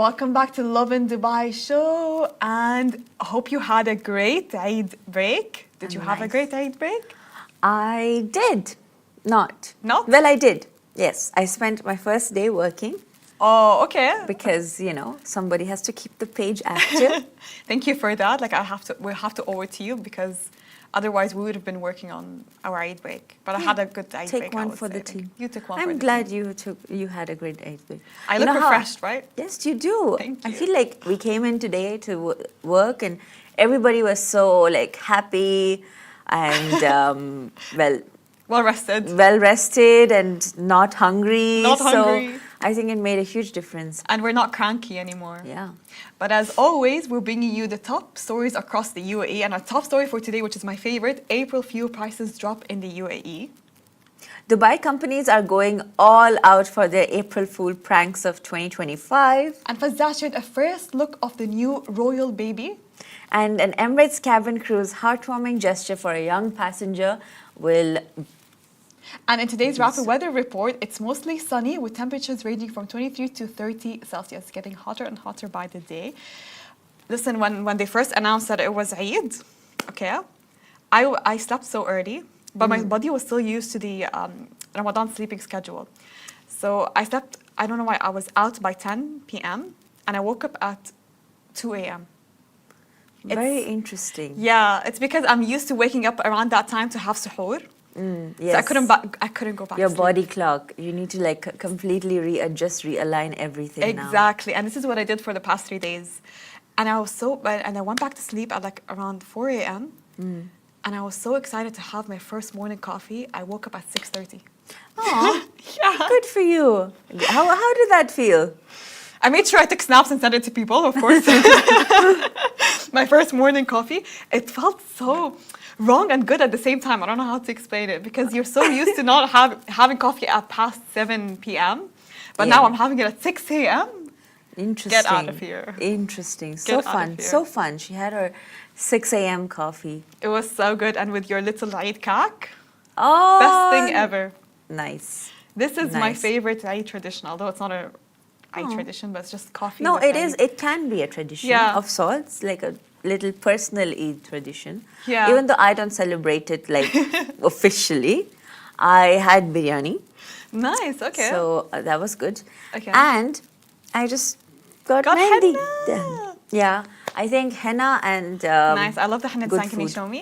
Welcome back to Lovin Dubai show, and I hope you had a great Eid break. Did you have a great Eid break? I did. Not. Not? Well, I did. Yes, I spent my first day working Oh, okay. because, somebody has to keep the page active. Thank you for that. We have to owe it to you because otherwise we would have been working on our Eid break. But I had a good Eid break. Take one for the team. You took one for the I'm glad you had a great Eid break. I look refreshed, right? Yes, you do. Thank I you. feel like we came in today to work and everybody was so happy and Well rested. well rested and not hungry. Not hungry. So I think it made a huge difference. And we're not cranky anymore. Yeah. But as always, we're bringing you the top stories across the UAE. And our top story for today, which is my favorite, April fuel prices drop in the UAE. Dubai companies are going all out for their April Fool pranks of 2025. And Fazza shared a first look of the new royal baby. And an Emirates cabin crew's heartwarming gesture for a young passenger will... And in today's rapid weather report, it's mostly sunny with temperatures ranging from 23 to 30 Celsius, getting hotter and hotter by the day. Listen, when they first announced that it was Eid, okay, I slept so early, but my body was still used to the Ramadan sleeping schedule. So I slept, I don't know why, I was out by 10 p.m. and I woke up at 2 a.m. Very interesting. Yeah, it's because I'm used to waking up around that time to have suhoor. Yes. So I couldn't go back Your to sleep. body clock. You need to completely readjust, realign everything now. Exactly. And this is what I did for the past 3 days. And I went back to sleep at around 4 a.m. And I was so excited to have my first morning coffee. I woke up at 6:30. Aw, Yeah. good for you. How did that feel? I made sure I took snaps and sent it to people, of course. My first morning coffee. It felt so wrong and good at the same time. I don't know how to explain it because you're so used to not having coffee at past 7 p.m. But now I'm having it at 6 a.m. Interesting. Get out of here. Interesting. Get So out of fun. here. So fun. She had her 6 a.m. coffee. It was so good. And with your little Eid kak, Oh. best thing ever. Nice. This is my Nice. favorite Eid tradition, although it's not a Eid tradition, but it's just coffee. No, with it Eid. is. It can be a tradition Yeah. of sorts, like a little personal Eid tradition. Yeah. Even though I don't celebrate it officially, I had biryani. Nice, okay. So that was good. Okay. And I just got mehndi henna. done. Yeah. I think henna and Nice. I love the henna good design. Can you food. show me?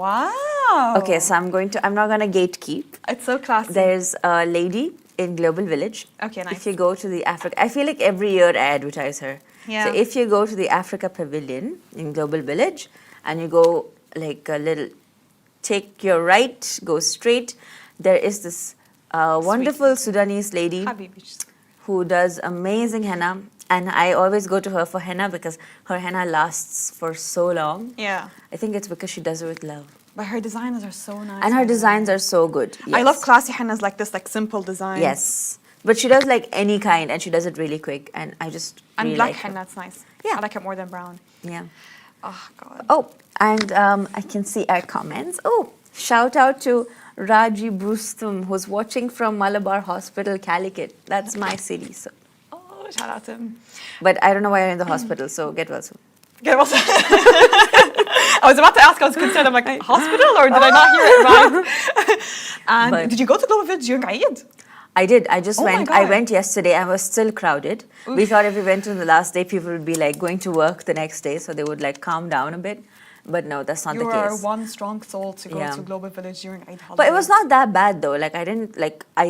Wow. Okay, so I'm not gonna gatekeep. It's so classy. There's a lady in Global Village. Okay, nice. If you go to the Africa, I feel like every year I advertise her. Yeah. So if you go to the Africa Pavilion in Global Village and you go take your right, go straight, there is this wonderful Sudanese lady Habibi. who does amazing henna. And I always go to her for henna because her henna lasts for so long. Yeah. I think it's because she does it with love. But her designs are so nice. And her designs are so good. I Yes. love classy hennas like this, like simple design. Yes. But she does any kind and she does it really quick. And I just And really black like her. henna, it's nice. Yeah. I like it more than brown. Yeah. Oh, God. Oh, and I can see our comments. Oh, shout out to Raji Brustum, who's watching from Malabar Hospital, Calicut. That's my city. So. Oh, shout out to him. But I don't know why you're in the hospital, so get well soon. Okay, well, I was about to ask, I was concerned. I'm like, hospital or did I not hear it right? And But- did you go to Global Village during Eid? I did. I just Oh my went. I God. went yesterday. I was still crowded. We thought if we went on the last day, people would be going to work the next day, so they would calm down a bit. But no, that's not You the are case. one strong soul to go Yeah. to Global Village during Eid holidays. But it was not that bad though. I didn't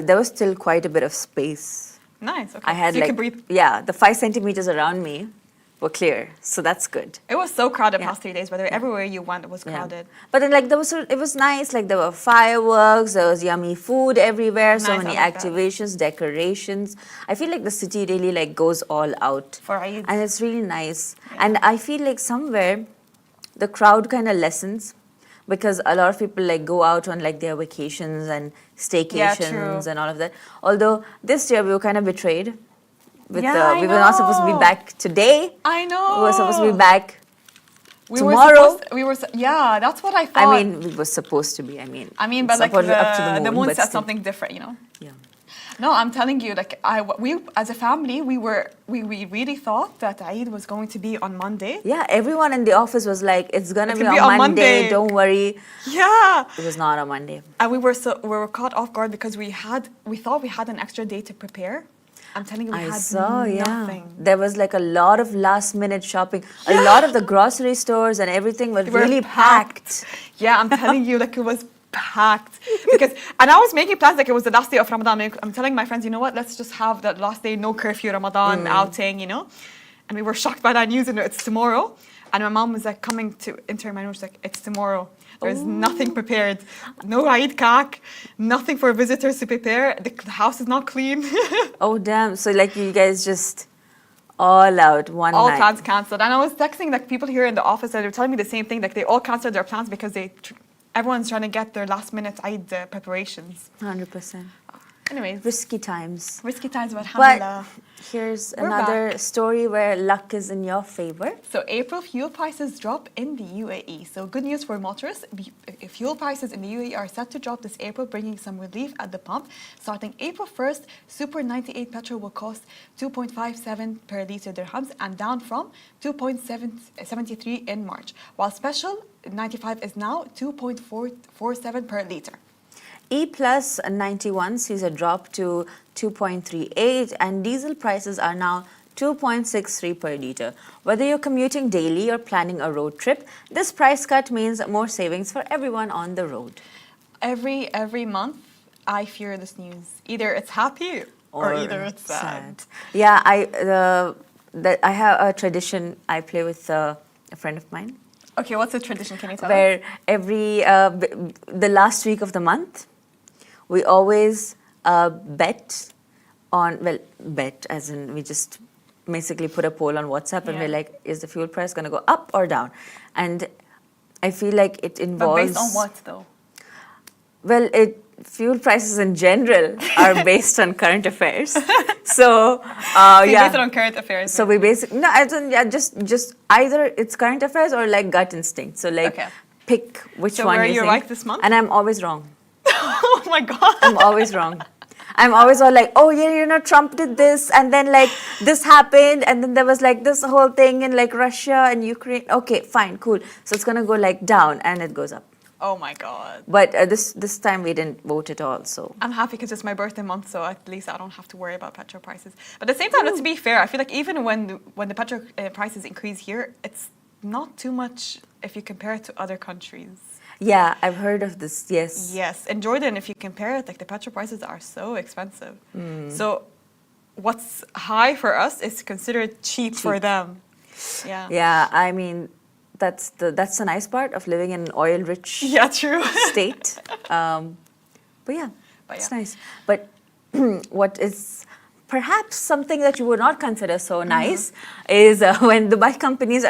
there was still quite a bit of space. Nice. Okay. I had so you could breathe. yeah, the 5 centimeters around me were clear, so that's good. It was so crowded Yeah. past 3 days. Whether everywhere you went, it was Yeah. crowded. But then it was nice. There were fireworks, there was yummy food everywhere, so Nice, many I like that. activations, decorations. I feel like the city really goes all out. For Eid. And it's really nice. And I feel like somewhere the crowd kind of lessens because a lot of people go out on their vacations and staycations true. and all of that. Although this year we were kind of betrayed. We I were not supposed to be know. back today. I know. We were supposed to be back We tomorrow. Yeah, that's what I thought. I mean, we were supposed to be. but it's like supposed to be up to the moon but said still. something different, Yeah. No, I'm telling you, like we as a family, we really thought that Eid was going to be on Monday. Yeah, everyone in the office was like, it's gonna It's be gonna on be on Monday, Monday. don't worry. Yeah. It was not on Monday. And we were caught off guard because we thought we had an extra day to prepare. I'm telling you, we I had saw, nothing. yeah. There was like a lot of last minute shopping. A lot of the grocery stores and everything were They were really packed. Yeah, I'm telling you, like it was packed. And I was making plans like it was the last day of Ramadan. I'm telling my friends, you know what, let's just have that last day, no curfew Ramadan outing, you know? And we were shocked by that news and it's tomorrow. And my mom was like coming to enter my room, she's like, it's tomorrow. There's nothing prepared. No Eid kak, nothing for visitors to prepare. The house is not clean. Oh, damn. So, like, you guys just all out one All night. plans cancelled. And I was texting like people here in the office and they were telling me the same thing. Like they all cancelled their plans because everyone's trying to get their last minute Eid preparations. 100%. Anyways, Risky times. risky times, but But alhamdulillah. here's We're another back. story where luck is in your favor. So April fuel prices drop in the UAE. So good news for motorists. Fuel prices in the UAE are set to drop this April, bringing some relief at the pump. Starting April 1st, Super 98 petrol will cost 2.57 per litre dirhams and down from 2.73 in March, while Special 95 is now 2.47 per litre. E plus 91 sees a drop to 2.38 and diesel prices are now 2.63 per litre. Whether you're commuting daily or planning a road trip, this price cut means more savings for everyone on the road. Every month, I fear this news. Either it's happy or either it's sad. Yeah, I have a tradition I play with a friend of mine. Okay, what's the tradition? Can you tell us? Where the last week of the month, we always bet as in we just basically put a poll on WhatsApp and we're like, is the fuel price going to go up or down? And I feel like it involves... But based on what though? Well, fuel prices in general are based on current affairs. So, You yeah. base it on current affairs. So we basically, no, I don't, yeah, just either it's current affairs or like gut instinct. So like Okay. pick which So one were you you think. right this month? And I'm always wrong. Oh my god. I'm always wrong. I'm always all like, oh yeah, you know, Trump did this, and then like this happened, and then there was like this whole thing in like Russia and Ukraine. Okay, fine, cool. So it's gonna go like down, and it goes up. Oh my god. But this time we didn't vote at all. So I'm happy because it's my birthday month, so at least I don't have to worry about petrol prices. But at the same time, let's be fair. I feel like even when the petrol prices increase here, it's not too much if you compare it to other countries. yeah, I've heard of this. Yes. Yes, in Jordan, if you compare it, like the petrol prices are so expensive. So what's high for us is considered cheap for them. Yeah. Yeah, I mean, that's the nice part of living in an oil-rich Yeah, true. state. But yeah, But it's yeah. nice. But what is perhaps something that you would not consider so nice is when the bike companies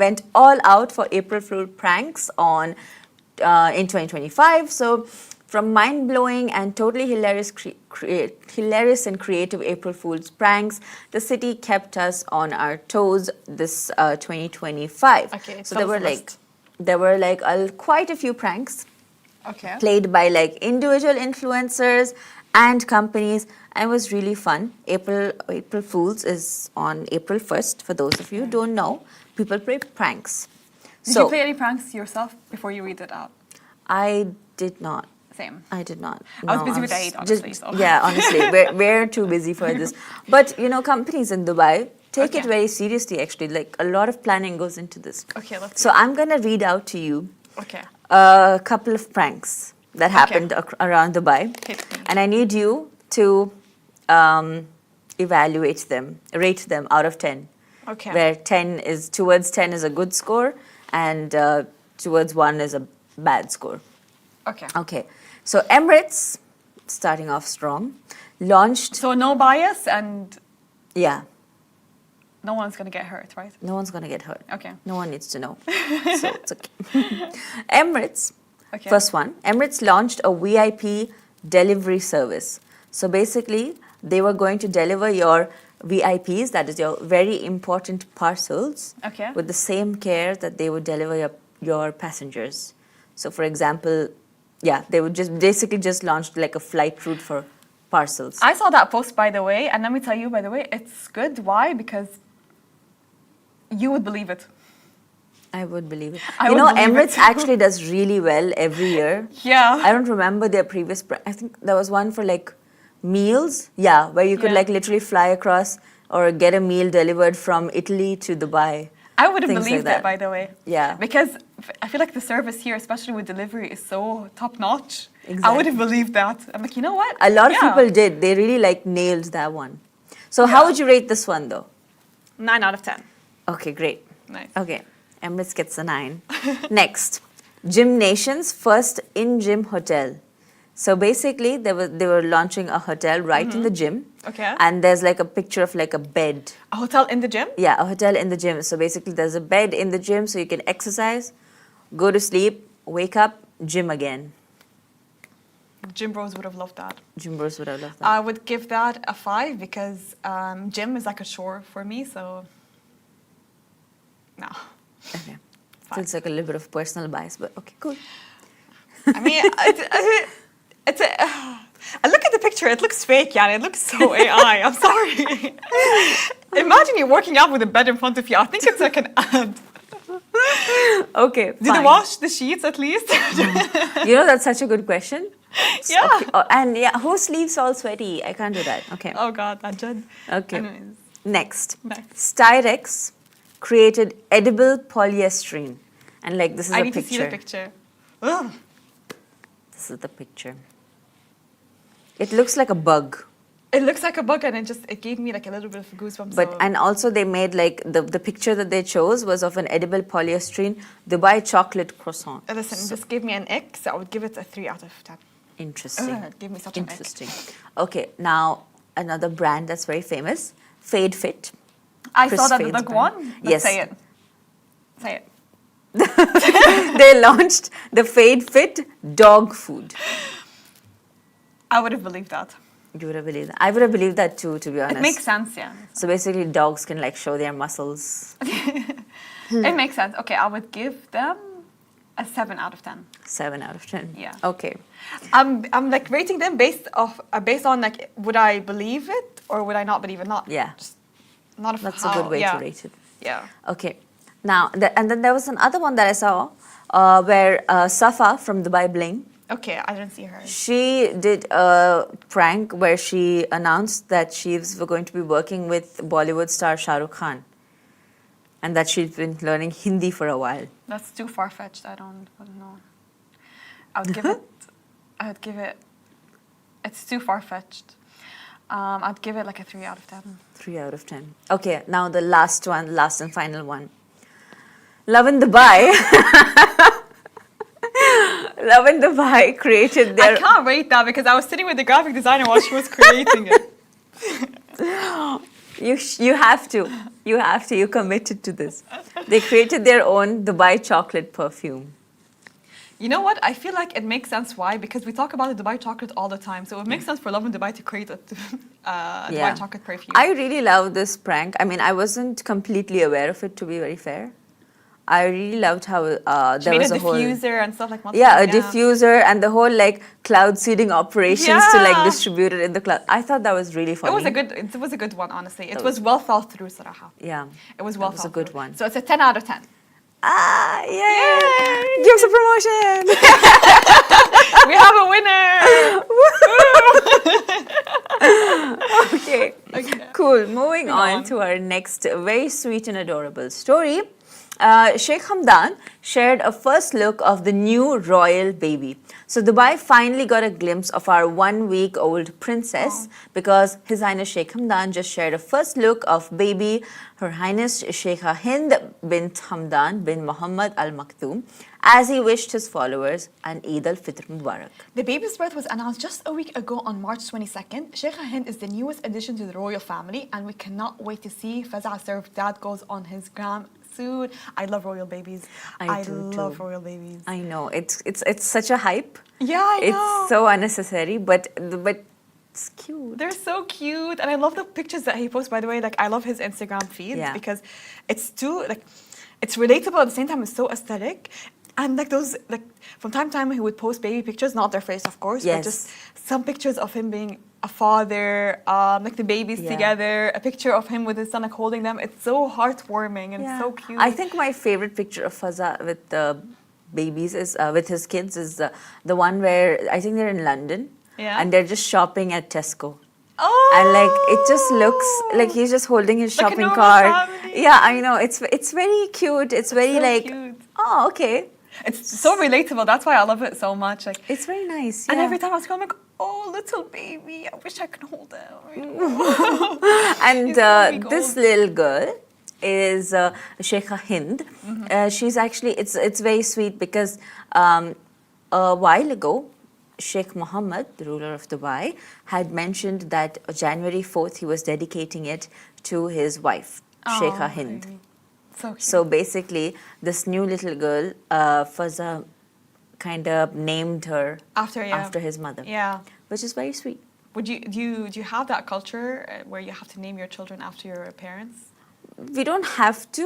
went all out for April Fool pranks in 2025. So from mind-blowing and totally hilarious and creative April Fool's pranks, the city kept us on our toes this 2025. Okay, so tell us the there were like quite a few pranks Okay. played by like individual influencers and companies, and it was really fun. April Fools is on April 1st. For those of you who don't know, people play pranks. Did you play any pranks yourself before you read it out? I did not. Same. I did not. I was busy with Eid, honestly. So. Yeah, honestly, we're too busy for this. But you know, companies in Dubai take it Okay. very seriously. Actually, like a lot of planning goes into this. Okay, let's So I'm gonna read out to you Okay. a couple of pranks that happened around Dubai, Hit me. and I need you to evaluate them, rate them out of 10. Okay. Where towards 10 is a good score, and towards 1 is a bad score. Okay. Okay, so Emirates, starting off strong, launched. So no bias and Yeah, no one's gonna get hurt, right? no one's gonna get hurt. Okay. No one needs to know. So it's okay. Emirates. Okay. First one, Emirates launched a VIP delivery service. So basically, they were going to deliver your VIPs, that is your very important parcels, Okay. with the same care that they would deliver your passengers. So for example, yeah, they would just basically just launch like a flight route for parcels. I saw that post, by the way, and let me tell you, by the way, it's good. Why? Because you would believe it. I would believe it. I You would know, believe it Emirates too. actually does really well every year. Yeah. I don't remember their previous. I think there was one for like meals. Yeah, where you could Yeah. like literally fly across or get a meal delivered from Italy to Dubai. I would have Things like believed that. it, by the way. Yeah. Because I feel like the service here, especially with delivery, is so top notch. I Exactly. would have believed that. I'm like, you know what? A lot of Yeah. people did. They really like nailed that one. So how Yeah. would you rate this one though? 9 out of 10. Okay, great. Nice. Okay, Emirates gets a 9. Next, Gym Nation's first in-gym hotel. So basically, they were launching a hotel right in the gym. Okay. And there's like a picture of like a bed. A hotel in the gym? Yeah, a hotel in the gym. So basically, there's a bed in the gym so you can exercise, go to sleep, wake up, gym again. Gym bros would have loved that. Gym bros would have loved that. I would give that a 5 because gym is like a chore for me, so no. Okay. 5. Feels like a little bit of personal bias, but okay, cool. I mean, it's a. I look at the picture, it looks fake, yeah, it looks so AI. I'm sorry. Imagine you're working out with a bed in front of you. I think it's like an ad. Okay, Do they fine. wash the sheets at least? You know, that's such a good question. Yeah. Okay. Oh, and yeah, whose sleeves all sweaty? I can't do that. Okay. Oh God, that Judd. Okay. Anyways, Next. next. Styrex created edible polyester. And like this is I a need picture. to see the picture. Ugh. This is the picture. It looks like a bug. It looks like a bug, and it gave me like a little bit of goosebumps. But so. and also they made like the picture that they chose was of an edible polyester Dubai chocolate croissant. Listen, this gave me an ick, so I would give it a 3 out of 10. Interesting. It gave me such an ick. Interesting. Okay, now another brand that's very famous, Fade Fit. I Chris saw that the Fade's dog brand. one. Yes. Say it. Say it. They launched the Fade Fit dog food. I would have believed that. You would have believed that. I would have believed that too, to be honest. It makes sense, yeah. So basically, dogs can like show their muscles. It makes sense. Okay, I would give them a 7 out of 10. 7 out of 10. Yeah. Okay. I'm like rating them based on like would I believe it or would I not believe it? Not Yeah. Just not of That's how, a good way yeah. to rate it. Yeah. Okay. Now, and then there was another one that I saw where Safa from Dubai Bling, Okay, I didn't see her. she did a prank where she announced that she's going to be working with Bollywood star Shah Rukh Khan and that she's been learning Hindi for a while. That's too far fetched. I don't know. I would give it. I would give it. It's too far fetched. I'd give it like a 3 out of 10. 3 out of 10. Okay, now the last one, last and final one. Lovin Dubai. Lovin Dubai created I their. can't rate that because I was sitting with the graphic designer while she was creating it. You have to. You have to. You committed to this. They created their own Dubai chocolate perfume. You know what? I feel like it makes sense. Why? Because we talk about the Dubai chocolate all the time. So it makes sense for Lovin Dubai to create a Dubai chocolate perfume. I really love this prank. I mean, I wasn't completely aware of it, to be very fair. I really loved how She there made was a a whole. diffuser and stuff like that. Yeah, a diffuser and the whole like cloud seeding operations to like Yeah. distribute it in the cloud. I thought that was really funny. It was a good one, honestly. It was well thought through, Saraha. Yeah. It was well That was thought a good through. one. So it's a 10 out of 10. Ah, yay! Yay! Give us a promotion! We have a winner! Okay. Okay. Cool. Moving on on. to our next very sweet and adorable story. Sheikh Hamdan shared a first look of the new royal baby. So Dubai finally got a glimpse of our 1-week-old princess because His Highness Sheikh Hamdan just shared a first look of baby Her Highness Sheikha Hind bint Hamdan bin Muhammad Al Maktoum as he wished his followers an Eid al-Fitr Mubarak. The baby's birth was announced just a week ago on March 22nd. Sheikha Hind is the newest addition to the royal family, and we cannot wait to see Faza Surf Dad goes on his gram soon. I love royal babies. I do love too. royal babies. I know, it's such a hype. Yeah, I know. It's so unnecessary, but it's cute. They're so cute, and I love the pictures that he posts. By the way, like I love his Instagram feeds because it's too like it's relatable at the same time. It's so aesthetic, and like those like from time to time he would post baby pictures, not their face, of course, but just some pictures of him being a father, like the babies Yeah. together, a picture of him with his son, like holding them. It's so heartwarming and so cute. I think my favorite picture of Fazza with the babies is with his kids is the one where I think they're in London Yeah. and they're just shopping at Tesco. Oh! And like it just looks like he's just holding his Like a shopping normal cart. family. Yeah, I know. It's very cute. It's very so like cute. oh okay. It's so relatable. That's why I love it so much. Like, It's very nice. and yeah. every time I was going, I'm like, oh, little baby, I wish I could hold him. And He's so big this old. little girl is Sheikha Hind. She's actually it's very sweet because a while ago, Sheikh Mohammed, the ruler of Dubai, had mentioned that January 4th he was dedicating it to his wife, Sheikha Hind. baby. So cute. So basically, this new little girl, Fazza, kind of named her after his mother, Yeah. which is very sweet. Would you do you have that culture where you have to name your children after your parents? We don't have to,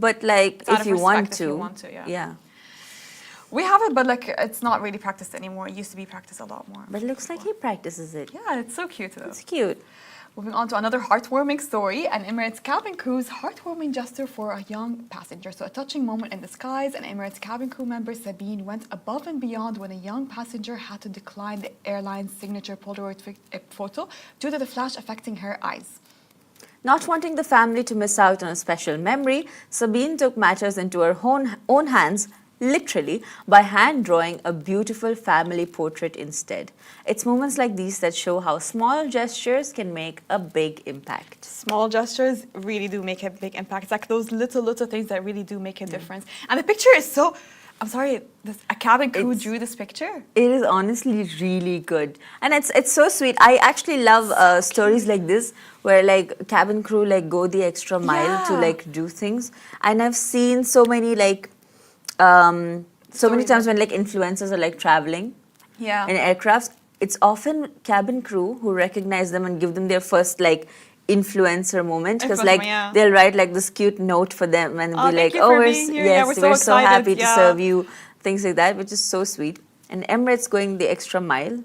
but like It's out if of you want respect to, if you want to, yeah. yeah. We have it, but like it's not really practiced anymore. It used to be practiced a lot more. But it looks like he practices it. Yeah, it's so cute though. It's cute. Moving on to another heartwarming story, an Emirates cabin crew's heartwarming gesture for a young passenger. So a touching moment in the skies, an Emirates cabin crew member, Sabine, went above and beyond when a young passenger had to decline the airline's signature Polaroid photo due to the flash affecting her eyes. Not wanting the family to miss out on a special memory, Sabine took matters into her own hands, literally, by hand drawing a beautiful family portrait instead. It's moments like these that show how small gestures can make a big impact. Small gestures really do make a big impact. It's like those little things that really do make a difference. And the picture is so, I'm sorry, a cabin crew drew this picture. It is honestly really good, and it's so sweet. I actually love stories like this where like cabin crew like go the extra mile to Yeah. like do things. And I've seen so many like so many Stories times when like influencers are like traveling Yeah. in aircrafts. It's often cabin crew who recognize them and give them their first like influencer moment, because Influencer, like yeah. they'll write like this cute note for them and Oh, be thank like, you oh for we're being here. Yeah, yes, we're so excited. happy to Yeah. serve you, things like that, which is so sweet. And Emirates going the extra mile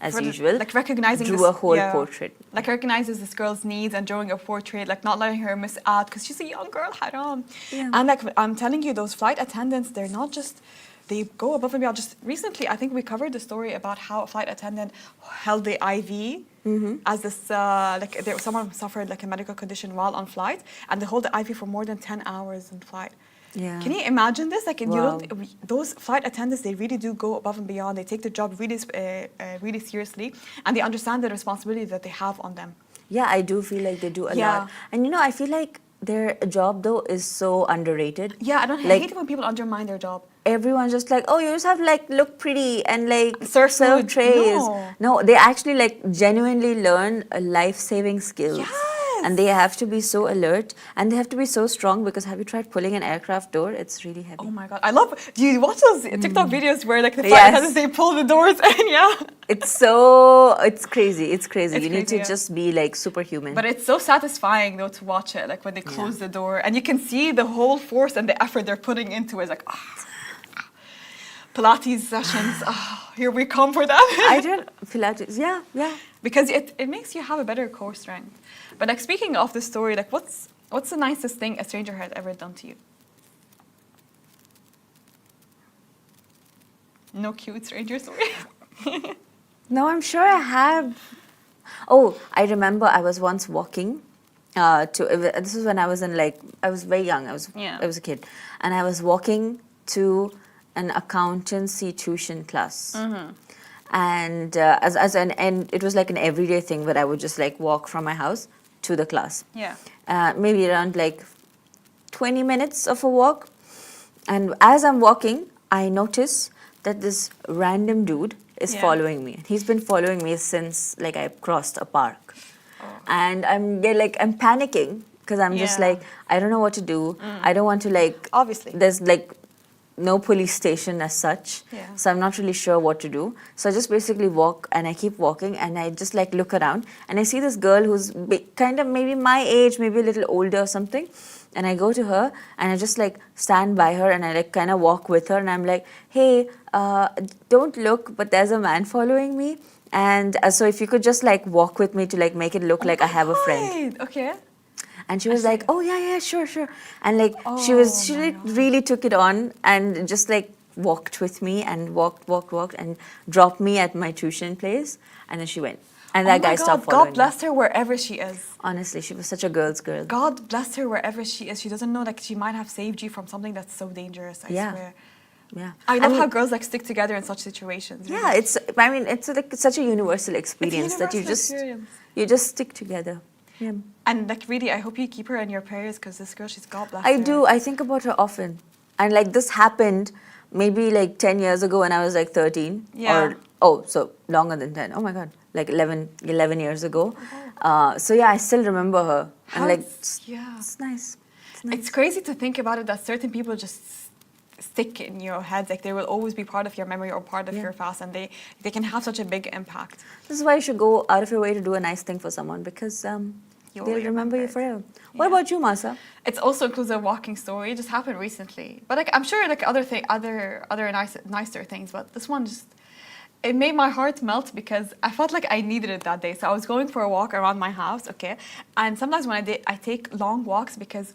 as For the- usual, like recognizing drew this, a whole yeah. portrait. Like recognizes this girl's needs and drawing a portrait, like not letting her miss out because she's a young girl, haram. Yeah. And like I'm telling you, those flight attendants, they're not just, they go above and beyond. Just recently, I think we covered the story about how a flight attendant held the IV as this, someone suffered like a medical condition while on flight, and they hold the IV for more than 10 hours in flight. Yeah. Can you imagine this? Like, you Wow. don't, those flight attendants, they really do go above and beyond. They take the job really seriously, and they understand the responsibility that they have on them. Yeah, I do feel like they do a Yeah. lot. And you know, I feel like their job though is so underrated. Yeah, I Like- hate it when people undermine their job. Everyone's just like, oh, you just have to like look pretty and like Serve food. trays. No. No, they actually like genuinely learn life-saving skills. Yes. And they have to be so alert and they have to be so strong, because have you tried pulling an aircraft door? It's really heavy. Oh my god, I love. Do you watch those TikTok videos where like the flight Yes. attendants they pull the doors and yeah? It's crazy. It's crazy. It's You need crazy, to yeah. just be like superhuman. But it's so satisfying though to watch it, like when they close the door and you can see the whole force and the effort they're putting into it. It's like, Pilates sessions. Here we come for that. I don't Pilates. Yeah, yeah. Because it makes you have a better core strength. But like speaking of the story, like what's the nicest thing a stranger had ever done to you? No cute stranger story. No, I'm sure I have. Oh, I remember I was once walking this was when I was I was very young. Yeah. I was a kid, and I was walking to an accountancy tuition class. And and it was like an everyday thing where I would just like walk from my house to the class. Yeah. Maybe around like 20 minutes of a walk. And as I'm walking, I notice that this random dude is Yeah. following me. He's been following me since like I crossed a park. And I'm panicking because I'm just Yeah. like, I don't know what to do. I don't want to like, Obviously. there's like no police station as such. Yeah. So I'm not really sure what to do. So I just basically walk and I keep walking and I just like look around and I see this girl who's kind of maybe my age, maybe a little older or something. And I go to her and I just like stand by her and I like kind of walk with her and I'm like, hey, don't look, but there's a man following me. And so if you could just like walk with me to like make it look like I have a friend. Right. Okay. And she was like, oh yeah, sure. And like she Oh my like, God. really took it on and just like walked with me and walked and dropped me at my tuition place. And then she went. And that Oh my guy God, stopped following God me. bless her wherever she is. Honestly, she was such a girl's girl. God bless her wherever she is. She doesn't know like she might have saved you from something that's so dangerous. I Yeah. swear. Yeah. I love And how girls like stick together in such situations. yeah, it's like such a universal experience that you just stick together. Yeah. And like really, I hope you keep her in your prayers because this girl, she's God bless her. I do. I think about her often. And like this happened maybe like 10 years ago when I was like 13. Yeah. So longer than 10. Oh my God. Like 11 years ago. So yeah, I still remember her. How And like, yeah. it's nice. It's crazy to think about it that certain people just stick in your head. Like they will always be part of your memory or part of your past, and they can have such a big impact. This is why you should go out of your way to do a nice thing for someone because they'll remember you forever. What about you, Masa? It's also includes a walking story. It just happened recently, but like I'm sure like other nicer things. But this one just it made my heart melt because I felt like I needed it that day. So I was going for a walk around my house, okay, and sometimes when I take long walks because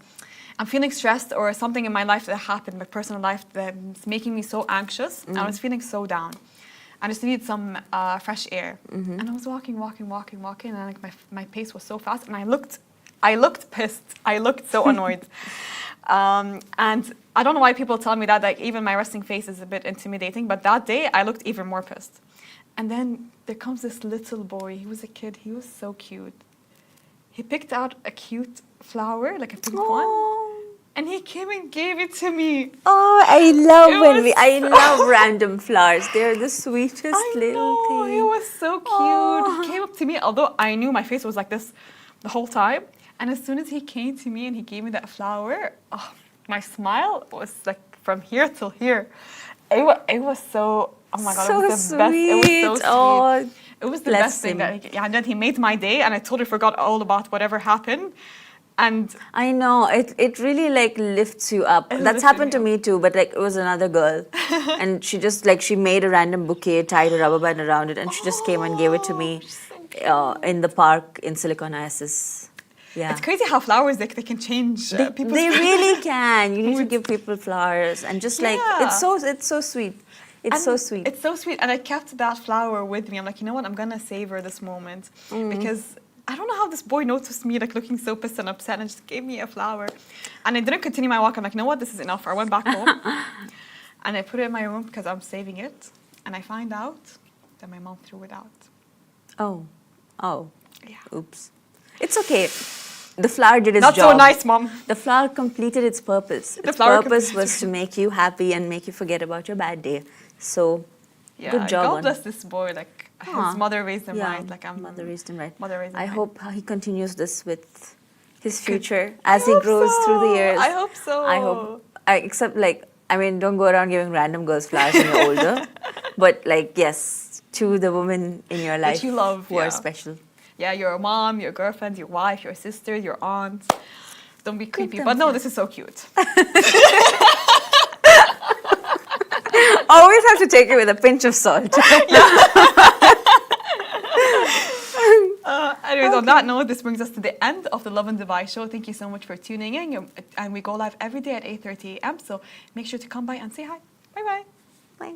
I'm feeling stressed or something in my life that happened, my personal life that's making me so anxious. I was feeling so down. I just needed some fresh air. And I was walking, and like my pace was so fast, and I looked pissed. I looked so annoyed. And I don't know why people tell me that, like even my resting face is a bit intimidating, but that day I looked even more pissed. And then there comes this little boy. He was a kid. He was so cute. He picked out a cute flower, like a pink one. And he came and gave it to me. Oh, I love random flowers. They're the sweetest little thing. He was so cute. He came up to me, although I knew my face was like this the whole time. And as soon as he came to me and he gave me that flower, my smile was like from here till here. It was so, oh my God, So it was the best. It was so sweet. Oh, it was the bless best thing. him. And then he made my day, and I totally forgot all about whatever happened. And I know it really like lifts you up. That's lifted happened me to me too, but like it was another girl, and she just like she made a random bouquet, tied a rubber band around it, and she just came and gave it to me in the park in Silicon Oasis. Yeah, it's crazy how flowers they can change people's. they really can. You need to give people flowers, and just like it's so sweet. It's so sweet. It's so sweet, and I kept that flower with me. I'm like, you know what? I'm gonna savor this moment because I don't know how this boy noticed me like looking so pissed and upset and just gave me a flower. And I didn't continue my walk. I'm like, you know what? This is enough. I went back home and I put it in my room because I'm saving it. And I find out that my mom threw it out. Oh, Yeah. oops. It's okay. The flower did its Not job. so nice, Mom. The flower completed its purpose. Its flower purpose was to make you happy and make you forget about your bad day. So, Yeah, good job. God bless this boy. Like his mother raised him right. Like mother raised him right. Mother raised him I right. hope he continues this with his future as he grows through the years. I hope so. I hope. Except like, I mean, don't go around giving random girls flowers when you're older. But like, yes, to the women in your life that you love, who are special. Yeah, your mom, your girlfriend, your wife, your sister, your aunt. Don't be creepy. them But no, this is so cute. Always have to take it with a pinch of salt. Anyways, on that note, this brings us to the end of the Lovin Dubai show. Thank you so much for tuning in. And we go live every day at 8:30 a.m. So make sure to come by and say hi. Bye-bye. Bye.